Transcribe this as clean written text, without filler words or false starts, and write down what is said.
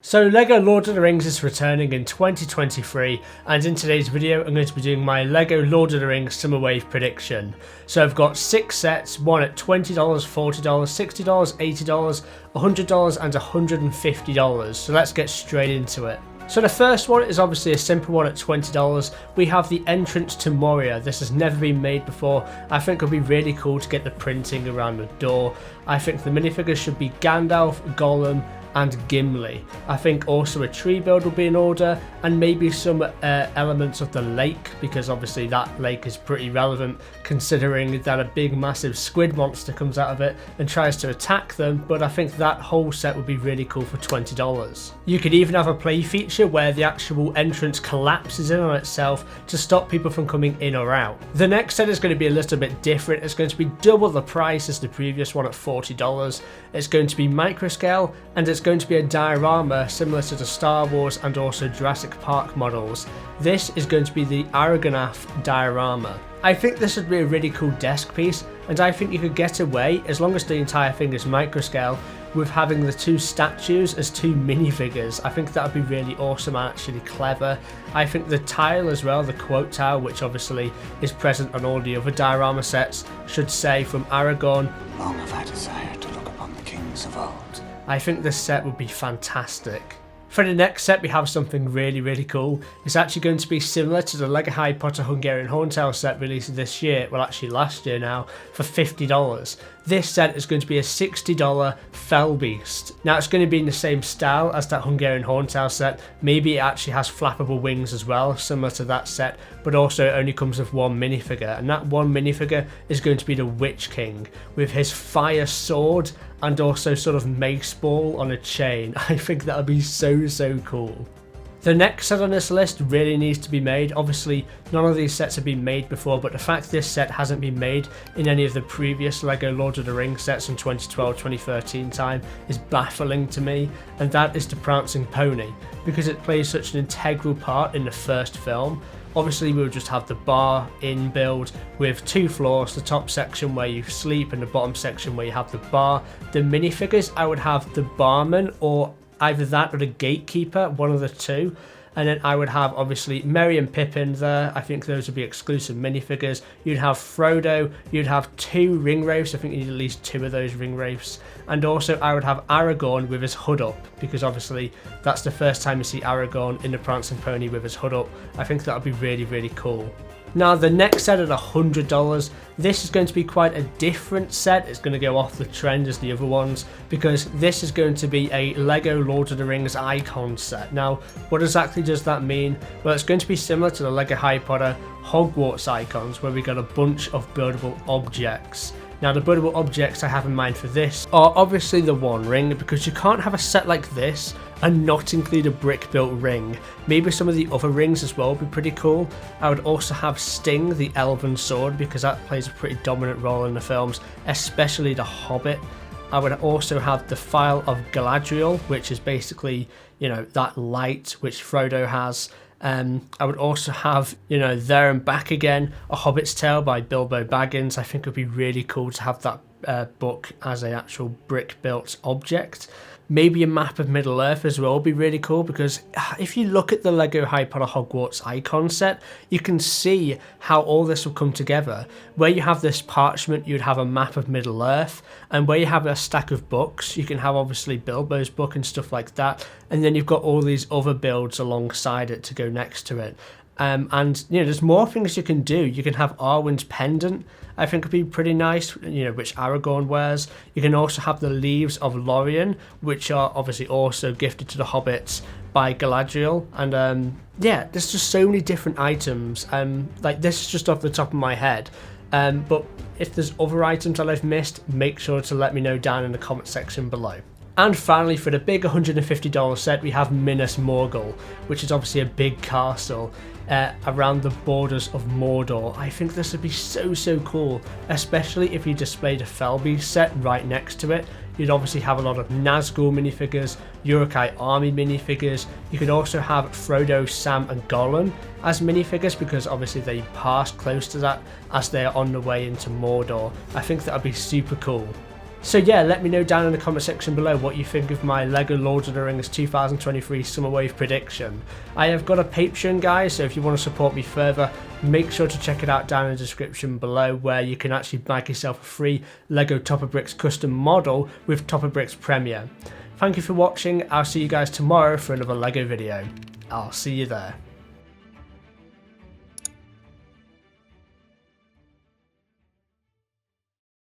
So LEGO Lord of the Rings is returning in 2023, and in today's video I'm going to be doing my LEGO Lord of the Rings Summer Wave prediction. So I've got 6 sets, one at $20, $40, $60, $80, $100 and $150, so let's get straight into it. So the first one is obviously a simple one at $20. We have the entrance to Moria. This has never been made before. I think it would be really cool to get the printing around the door. I think the minifigures should be Gandalf, Gollum and Gimli. I think also a tree build will be in order, and maybe some elements of the lake, because obviously that lake is pretty relevant considering that a big massive squid monster comes out of it and tries to attack them, but I think that whole set would be really cool for $20. You could even have a play feature where the actual entrance collapses in on itself to stop people from coming in or out. The next set is going to be a little bit different. It's going to be double the price as the previous one at $40. It's going to be micro scale, and it's going to be a diorama similar to the Star Wars and also Jurassic Park models. This is going to be the Argonath diorama. I think this would be a really cool desk piece, and I think you could get away, as long as the entire thing is micro scale, with having the two statues as two minifigures. I think that would be really awesome and actually clever. I think the tile as well, the quote tile, which obviously is present on all the other diorama sets, should say from Aragorn, "Long have I desired to look upon the kings of old." I think this set would be fantastic. For the next set we have something really cool. It's actually going to be similar to the LEGO Harry Potter Hungarian Horntail set released this year, well actually last year now, for $50. This set is going to be a $60 Fell Beast. Now it's going to be in the same style as that Hungarian Horntail set. Maybe it actually has flappable wings as well, similar to that set, but also it only comes with one minifigure, and that one minifigure is going to be the Witch King with his fire sword and also sort of mace ball on a chain. I think that would be so cool. The next set on this list really needs to be made. Obviously none of these sets have been made before, but the fact this set hasn't been made in any of the previous LEGO Lord of the Rings sets in 2012-2013 time is baffling to me, and that is the Prancing Pony, because it plays such an integral part in the first film. Obviously we'll just have the bar in build with 2 floors, the top section where you sleep and the bottom section where you have the bar. The minifigures, I would have the barman, or either that or the gatekeeper, one of the two. And then I would have obviously Merry and Pippin there. I think those would be exclusive minifigures. You'd have Frodo, you'd have 2 ring wraiths. I think you need at least 2 of those ring wraiths. And also I would have Aragorn with his hood up, because obviously that's the first time you see Aragorn in the Prancing Pony with his hood up. I think that would be really cool. Now the next set at $100, this is going to be quite a different set. It's going to go off the trend as the other ones, because this is going to be a LEGO Lord of the Rings icon set. Now what exactly does that mean? Well, it's going to be similar to the LEGO Harry Potter Hogwarts icons, where we got a bunch of buildable objects. Now the buildable objects I have in mind for this are obviously the One Ring, because you can't have a set like this and not include a brick built ring. Maybe some of the other rings as well would be pretty cool. I would also have Sting, the elven sword, because that plays a pretty dominant role in the films, especially The Hobbit. I would also have the Phial of Galadriel, which is basically, you know, that light which Frodo has. I would also have, you know, There and Back Again, A Hobbit's Tale by Bilbo Baggins. I think it would be really cool to have that book as an actual brick built object. Maybe a map of Middle Earth as well would be really cool, because if you look at the LEGO Harry Potter Hogwarts icon set, you can see how all this will come together. Where you have this parchment, you'd have a map of Middle Earth, and where you have a stack of books, you can have obviously Bilbo's book and stuff like that, and then you've got all these other builds alongside it to go next to it. And you know, there's more things you can do. You can have Arwen's pendant, I think would be pretty nice, you know, which Aragorn wears. You can also have the Leaves of Lorien, which are obviously also gifted to the hobbits by Galadriel. And yeah, there's just so many different items. Like this is just off the top of my head. But if there's other items that I've missed, make sure to let me know down in the comment section below. And finally, for the big $150 set, we have Minas Morgul, which is obviously a big castle around the borders of Mordor. I think this would be so cool, especially if you displayed a Fell Beast set right next to it. You'd obviously have a lot of Nazgul minifigures, Uruk-hai army minifigures. You could also have Frodo, Sam and Gollum as minifigures, because obviously they pass close to that as they are on the way into Mordor. I think that would be super cool. So yeah, let me know down in the comment section below what you think of my LEGO Lord of the Rings 2023 Summer Wave prediction. I have got a Patreon, guys, so if you want to support me further, make sure to check it out down in the description below, where you can actually make yourself a free LEGO Top of Bricks custom model with Top of Bricks Premier. Thank you for watching. I'll see you guys tomorrow for another LEGO video. I'll see you there.